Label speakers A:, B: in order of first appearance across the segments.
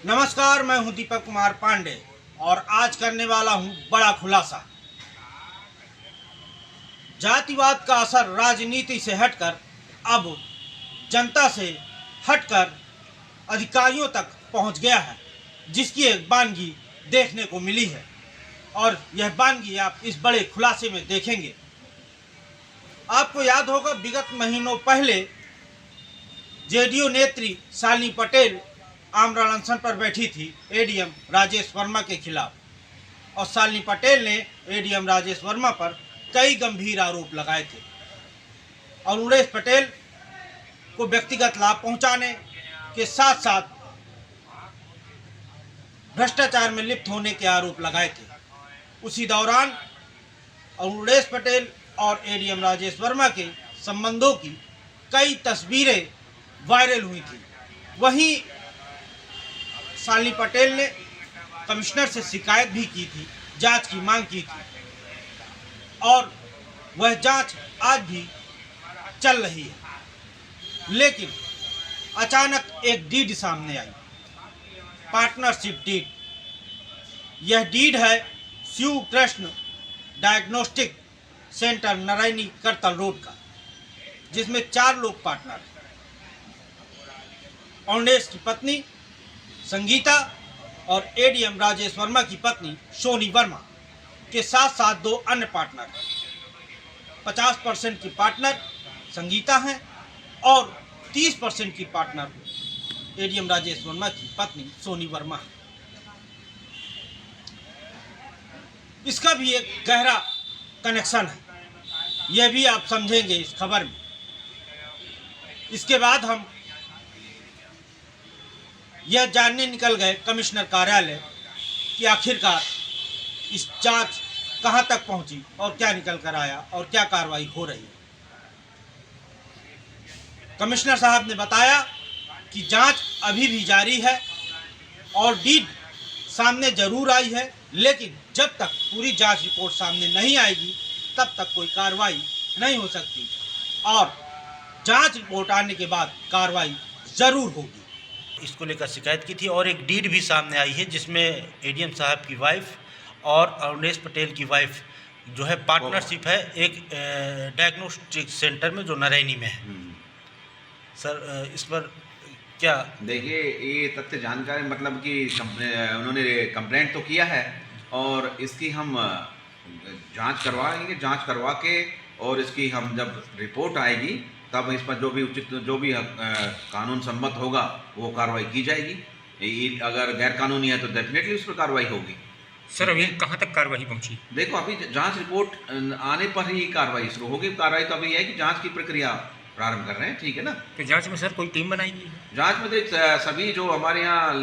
A: नमस्कार, मैं हूं दीपक कुमार पांडे और आज करने वाला हूं बड़ा खुलासा। जातिवाद का असर राजनीति से हटकर अब जनता से हटकर अधिकारियों तक पहुंच गया है, जिसकी एक बानगी देखने को मिली है और यह बानगी आप इस बड़े खुलासे में देखेंगे। आपको याद होगा, विगत महीनों पहले जेडीयू नेत्री शालिनी पटेल आमरण अनशन पर बैठी थी एडीएम राजेश वर्मा के खिलाफ और शालिनी पटेल ने एडीएम राजेश वर्मा पर कई गंभीर आरोप लगाए थे और उमेश पटेल को व्यक्तिगत लाभ पहुंचाने के साथ साथ भ्रष्टाचार में लिप्त होने के आरोप लगाए थे। उसी दौरान अरुणेश पटेल और एडीएम राजेश वर्मा के संबंधों की कई तस्वीरें वायरल हुई थी। वहीं शालिनी पटेल ने कमिश्नर से शिकायत भी की थी, जांच की मांग की थी और वह जांच आज भी चल रही है। लेकिन अचानक एक डीड सामने आई, पार्टनरशिप डीड। यह डीड है Shiv Krishna diagnostic centre Narayani Kartal road का, जिसमें 4 लोग पार्टनर हैं। औंडेश की पत्नी संगीता और एडीएम राजेश वर्मा की पत्नी सोनी वर्मा के साथ साथ 2 अन्य पार्टनर हैं। 50% की पार्टनर संगीता हैं और 30% की पार्टनर एडीएम राजेश वर्मा की पत्नी सोनी वर्मा है। इसका भी एक गहरा कनेक्शन है, यह भी आप समझेंगे इस खबर में। इसके बाद हम यह जानने निकल गए कमिश्नर कार्यालय कि आखिरकार इस जांच कहां तक पहुंची और क्या निकल कर आया और क्या कार्रवाई हो रही है। कमिश्नर साहब ने बताया कि जांच अभी भी जारी है और डीड सामने जरूर आई है, लेकिन जब तक पूरी जांच रिपोर्ट सामने नहीं आएगी तब तक कोई कार्रवाई नहीं हो सकती और जांच रिपोर्ट आने के बाद कार्रवाई जरूर होगी। इसको लेकर शिकायत की थी और एक डीड भी सामने आई है जिसमें एडीएम साहब की वाइफ और अरुणेश पटेल की वाइफ जो है पार्टनरशिप है एक डायग्नोस्टिक सेंटर में जो नारायणी में है। सर, इस पर क्या?
B: देखिए, ये तथ्य जानकारी मतलब कि उन्होंने कंप्लेंट तो किया है और इसकी हम जांच करवाएंगे। जांच करवा के और इसकी हम जब रिपोर्ट आएगी तब इस पर जो भी उचित जो भी कानून सम्मत होगा वो कार्रवाई की जाएगी। अगर गैर कानूनी है तो डेफिनेटली उस पर कार्रवाई होगी।
C: सर, अभी कहाँ तक कार्रवाई पहुंची?
B: देखो, अभी जांच रिपोर्ट आने पर ही कार्रवाई शुरू होगी। कार्रवाई तो अभी है कि जांच की प्रक्रिया प्रारंभ कर रहे हैं, ठीक है ना।
C: तो जांच में सर कोई टीम बनाई गई है?
B: जांच में देख सभी जो हमारे यहाँ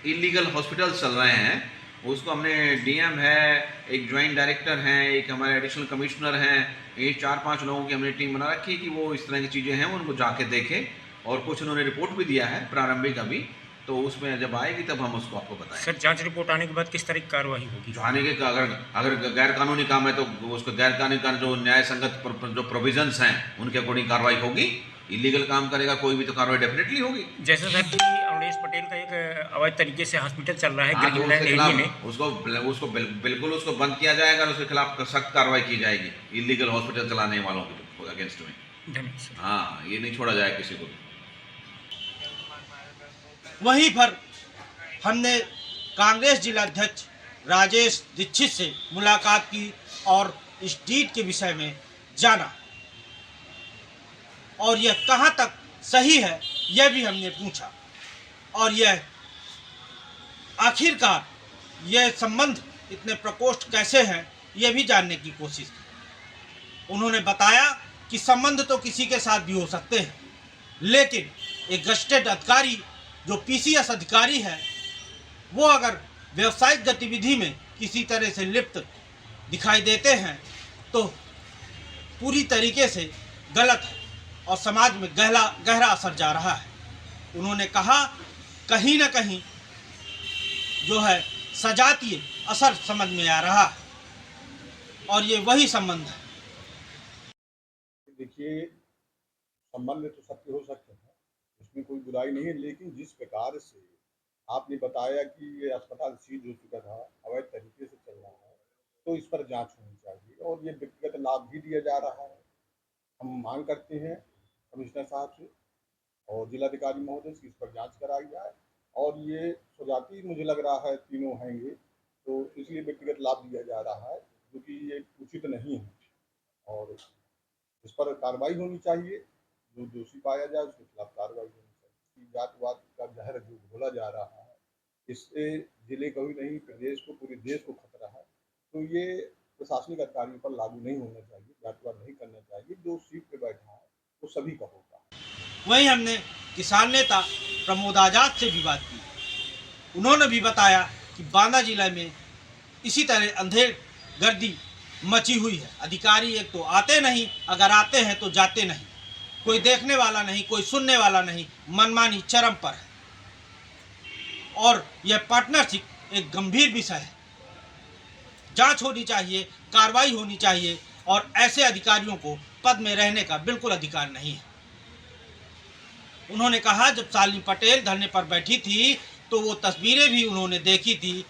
B: इलीगल हॉस्पिटल चल रहे हैं उसको हमने डीएम है, एक ज्वाइंट डायरेक्टर हैं, एक हमारे एडिशनल कमिश्नर हैं, ये 4-5 लोगों की हमने टीम बना रखी है कि वो इस तरह की चीज़ें हैं उनको जाके देखें और कुछ उन्होंने रिपोर्ट भी दिया है प्रारंभिक अभी, तो उसमें जब आएगी तब हम उसको आपको बताएं।
C: सर, जांच रिपोर्ट आने के बाद किस तरह की कार्रवाई होगी?
B: आने के अगर गैर कानूनी काम है तो उसको गैर कानूनी का जो न्याय संगत जो प्रोविजंस हैं उनके अकॉर्डिंग कार्रवाई होगी। इलीगल काम करेगा कोई भी तो कार्रवाई डेफिनेटली होगी।
C: जैसे सर कि अरुणेश पटेल का एक अवैध तरीके से हॉस्पिटल चल रहा है
B: हाँ, तो
C: ग्रीनलैंड
B: उसके
C: एरिया में,
B: खिलाफ उसको बिल्कुल उसको बंद किया जाएगा और उसके खिलाफ सख्त कार्रवाई की जाएगी इलीगल हॉस्पिटल चलाने वालों के अगेंस्ट में।
C: धन्यवाद सर।
B: हाँ, ये नहीं छोड़ा जाए किसी को।
A: वहीं पर हमने कांग्रेस जिला अध्यक्ष राजेश दीक्षित से मुलाकात की और इस डीड के विषय में जाना और यह कहां तक सही है यह भी हमने पूछा और यह आखिरकार यह संबंध इतने प्रकोष्ठ कैसे हैं यह भी जानने की कोशिश की। उन्होंने बताया कि संबंध तो किसी के साथ भी हो सकते हैं, लेकिन एक गजेटेड अधिकारी जो पीसीएस अधिकारी है वो अगर व्यवसायिक गतिविधि में किसी तरह से लिप्त दिखाई देते हैं तो पूरी तरीके से गलत है और समाज में गहरा असर जा रहा है। उन्होंने कहा कहीं ना कहीं जो है सजातीय असर समझ में आ रहा है और ये वही संबंध है।
D: देखिए, संबंध तो सबके हो सकते हैं, इसमें कोई बुराई नहीं है, लेकिन जिस प्रकार से आपने बताया कि ये अस्पताल सीज हो चुका था, अवैध तरीके से चल रहा है, तो इस पर जांच होनी चाहिए और ये व्यक्तिगत लाभ भी दिया जा रहा है। हम मांग करते हैं कमिश्नर साहब से और जिलाधिकारी महोदय से इस पर जांच कराई जाए और ये स्वजाति मुझे लग रहा है तीनों हैंगे, तो इसलिए व्यक्तिगत लाभ दिया जा रहा है जो कि ये उचित नहीं है और इस पर कार्रवाई होनी चाहिए। जो दोषी पाया जाए उसके खिलाफ कार्रवाई होनी चाहिए। जातिवाद का जहर जो घोला जा रहा है, इससे जिले को ही नहीं प्रदेश को, पूरे देश को खतरा है। तो ये प्रशासनिक अधिकारियों पर लागू नहीं होना चाहिए, जातिवाद नहीं करना चाहिए। जो सीट पे बैठा है वो सभी का होगा।
A: वहीं हमने किसान नेता प्रमोद आजाद से भी बात की। उन्होंने भी बताया कि बांदा जिला में इसी तरह अंधेर गर्दी मची हुई है। अधिकारी एक तो आते नहीं, अगर आते हैं तो जाते नहीं, कोई देखने वाला नहीं, कोई सुनने वाला नहीं, मनमानी चरम पर है। और यह पार्टनरशिप एक गंभीर विषय है। जांच होनी चाहिए, कार्रवाई होनी चाहिए और ऐसे अधिकारियों को पद में रहने का बिल्कुल अधिकार नहीं है। उन्होंने कहा जब शालिनी पटेल धरने पर बैठी थी तो वो तस्वीरें भी उन्होंने देखी थी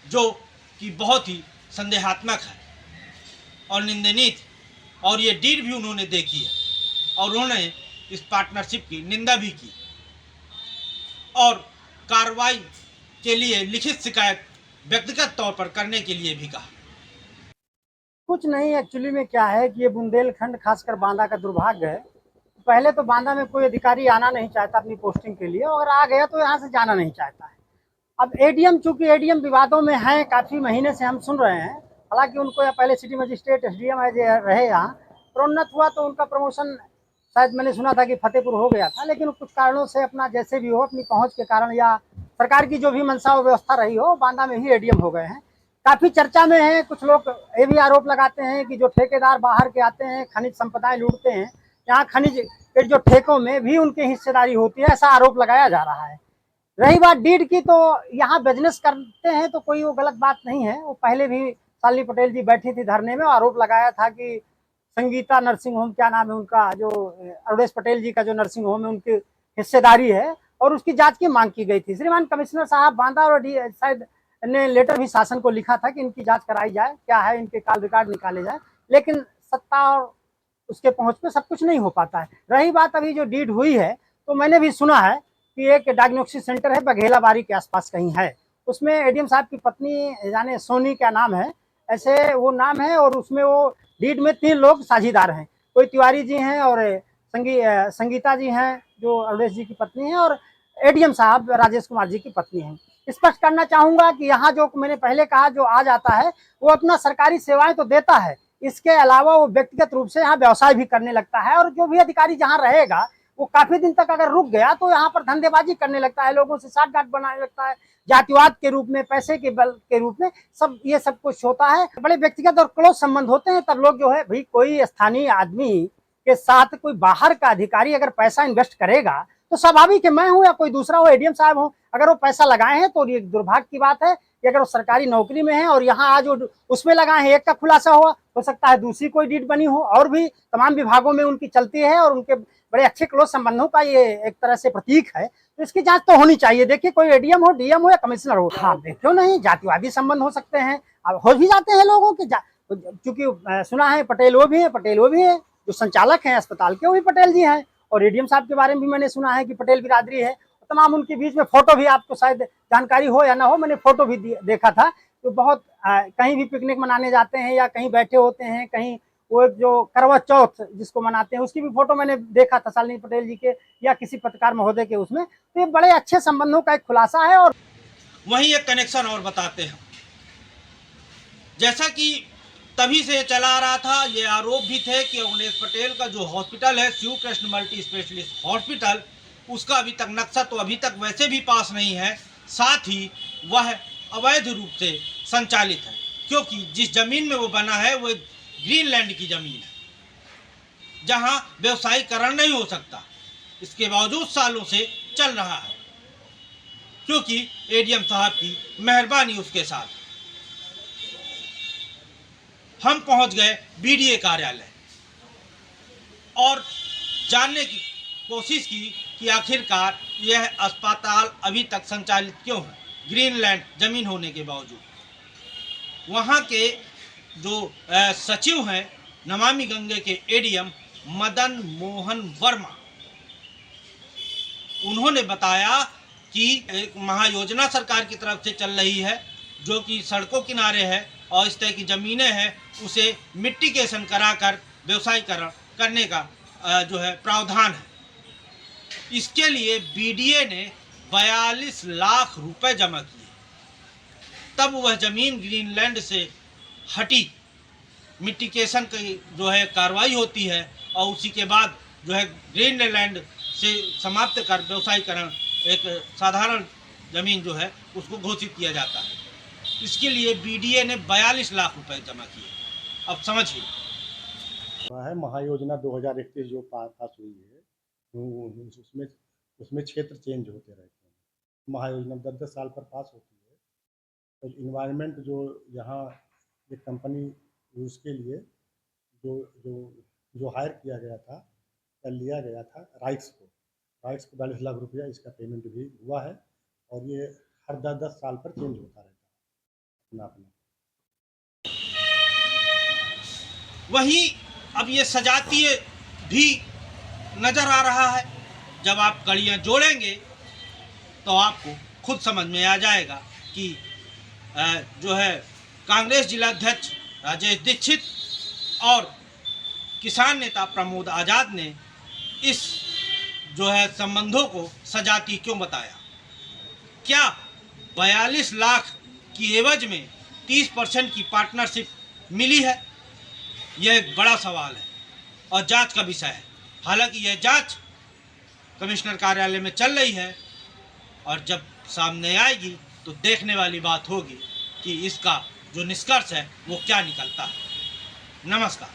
A: जो कि बहुत ही संदेहात्मक है और निंदनीय थी, और ये डीड भी उन्होंने देखी है और उन्होंने इस पार्टनरशिप की निंदा भी की और कार्रवाई के लिए लिखित शिकायत व्यक्तिगत तौर पर करने के लिए भी कहा।
E: कुछ नहीं, एक्चुअली में क्या है कि ये बुंदेलखंड खासकर बांदा का दुर्भाग्य है। पहले तो बांदा में कोई अधिकारी आना नहीं चाहता अपनी पोस्टिंग के लिए, और आ गया तो यहाँ से जाना नहीं चाहता है। अब एडीएम, चूंकि एडीएम विवादों में हैं, काफ़ी महीने से हम सुन रहे हैं। हालांकि उनको या पहले सिटी मजिस्ट्रेट एसडीएम रहे यहाँ, प्रोन्नत हुआ तो उनका प्रमोशन शायद मैंने सुना था कि फतेहपुर हो गया था, लेकिन कुछ कारणों से अपना जैसे भी हो, अपनी पहुँच के कारण या सरकार की जो भी मंशा और व्यवस्था रही हो, बांदा में ही एडीएम हो गए हैं। काफ़ी चर्चा में है। कुछ लोग ये भी आरोप लगाते हैं कि जो ठेकेदार बाहर के आते हैं, खनिज संपदाएं लूटते हैं, यहाँ खनिज के जो ठेकों में भी उनकी हिस्सेदारी होती है, ऐसा आरोप लगाया जा रहा है। रही बात डीड की, तो यहाँ बिजनेस करते हैं तो कोई वो गलत बात नहीं है। वो पहले भी शालिनी पटेल जी बैठी थी धरने में, आरोप लगाया था कि संगीता नर्सिंग होम, क्या नाम है उनका, जो अरुणेश पटेल जी का जो नर्सिंग होम है, उनकी हिस्सेदारी है और उसकी जांच की मांग की गई थी। श्रीमान कमिश्नर साहब बांदा और शायद ने लेटर भी शासन को लिखा था कि इनकी जांच कराई जाए, क्या है, इनके कॉल रिकॉर्ड निकाले जाए, लेकिन सत्ता और उसके पहुंच पे सब कुछ नहीं हो पाता है। रही बात अभी जो डीड हुई है, तो मैंने भी सुना है कि एक डायग्नोस्टिक सेंटर है बघेला बारी के आसपास कहीं है, उसमें एडीएम साहब की पत्नी जाने सोनी क्या नाम है, ऐसे वो नाम है, और उसमें वो डीड में 3 लोग साझीदार हैं। कोई तिवारी जी हैं और संगीता जी हैं जो अरुणेश जी की पत्नी हैं, और एडीएम साहब राजेश कुमार जी की पत्नी हैं। स्पष्ट करना चाहूंगा कि यहाँ जो मैंने पहले कहा, जो आ जाता है वो अपना सरकारी सेवाएं तो देता है, इसके अलावा वो व्यक्तिगत रूप से यहाँ व्यवसाय भी करने लगता है। और जो भी अधिकारी जहाँ रहेगा वो काफी दिन तक अगर रुक गया तो यहाँ पर धंधेबाजी करने लगता है, लोगों से साठ गांठ बनाने लगता है, जातिवाद के रूप में, पैसे के बल के रूप में, सब ये सब कुछ होता है। बड़े व्यक्तिगत और क्लोज संबंध होते हैं। तब लोग जो है, भाई कोई स्थानीय आदमी के साथ कोई बाहर का अधिकारी अगर पैसा इन्वेस्ट करेगा तो स्वाभाविक है, मैं हूं या कोई दूसरा हो, एडीएम साहब हो, अगर वो पैसा लगाए हैं तो ये दुर्भाग्य की बात है कि अगर वो सरकारी नौकरी में है और यहाँ आज उसमें लगाए हैं, एक का खुलासा हुआ, हो सकता है दूसरी कोई डीड बनी हो, और भी तमाम विभागों में उनकी चलती है और उनके बड़े अच्छे क्लोज संबंधों का ये एक तरह से प्रतीक है। तो इसकी जांच तो होनी चाहिए। देखिए, कोई एडीएम हो, डीएम हो या कमिश्नर हो, हाँ देखो नहीं, जातिवादी संबंध हो सकते हैं, अब हो भी जाते हैं लोगों के, चूंकि सुना है पटेल वो भी है, जो संचालक हैं अस्पताल के वो भी पटेल जी हैं, और एडीएम साहब के बारे में भी मैंने सुना है कि पटेल बिरादरी है। तमाम उनके बीच में फोटो भी, आपको शायद जानकारी हो या ना हो, मैंने फोटो भी देखा था। तो बहुत कहीं भी पिकनिक मनाने जाते हैं या कहीं बैठे होते हैं, कहीं वो जो करवा चौथ जिसको मनाते हैं, उसकी भी फोटो मैंने देखा था शालिनी पटेल जी के या किसी पत्रकार महोदय के उसमें। तो ये बड़े अच्छे संबंधों का एक खुलासा है। और
A: वहीं एक कनेक्शन और बताते हैं, जैसा कि तभी से चला आ रहा था, ये आरोप भी थे कि अरुणेश पटेल का जो हॉस्पिटल है, Shiv Krishna multi specialist hospital, उसका अभी तक नक्शा तो अभी तक वैसे भी पास नहीं है, साथ ही वह अवैध रूप से संचालित है, क्योंकि जिस जमीन में वो बना है वो ग्रीनलैंड की जमीन है जहां व्यवसायीकरण नहीं हो सकता। इसके बावजूद सालों से चल रहा है क्योंकि एडीएम साहब की मेहरबानी उसके साथ। हम पहुंच गए बीडीए कार्यालय और जानने की कोशिश की कि आखिरकार यह अस्पताल अभी तक संचालित क्यों है ग्रीनलैंड जमीन होने के बावजूद। वहाँ के जो सचिव हैं नमामि गंगे के एडीएम मदन मोहन वर्मा, उन्होंने बताया कि एक महायोजना सरकार की तरफ से चल रही है जो कि सड़कों किनारे है और इस तरह की ज़मीनें हैं उसे मिट्टिकेशन कराकर व्यवसायीकरण करने का जो है प्रावधान है। इसके लिए बीडीए ने 42 लाख रुपए जमा किए, तब वह ज़मीन ग्रीनलैंड से हटी, मिट्टिकेशन की जो है कार्रवाई होती है और उसी के बाद जो है ग्रीनलैंड से समाप्त कर व्यवसायीकरण एक साधारण ज़मीन जो है उसको घोषित किया जाता है। इसके लिए बीडीए ने 42 लाख रुपए जमा किए। अब समझिए,
D: है महायोजना 2031 जो पास हुई है उसमें क्षेत्र चेंज होते रहते हैं। महायोजना 10-10 साल पर पास होती है। तो इन्वायरमेंट जो यहाँ एक कंपनी उसके लिए जो जो जो हायर किया गया था या लिया गया था राइट्स को 42 लाख रुपया इसका पेमेंट भी हुआ है और ये हर 10-10 साल पर चेंज होता रहता है अपना।
A: वहीं अब ये सजातीय भी नज़र आ रहा है। जब आप कड़ियाँ जोड़ेंगे तो आपको खुद समझ में आ जाएगा कि जो है कांग्रेस जिलाध्यक्ष राजेश दीक्षित और किसान नेता प्रमोद आज़ाद ने इस जो है संबंधों को सजाती क्यों बताया। क्या 42 लाख की एवज में 30% की पार्टनरशिप मिली है? यह एक बड़ा सवाल है और जांच का विषय है। हालांकि यह जांच कमिश्नर कार्यालय में चल रही है और जब सामने आएगी तो देखने वाली बात होगी कि इसका जो निष्कर्ष है वो क्या निकलता है। नमस्कार।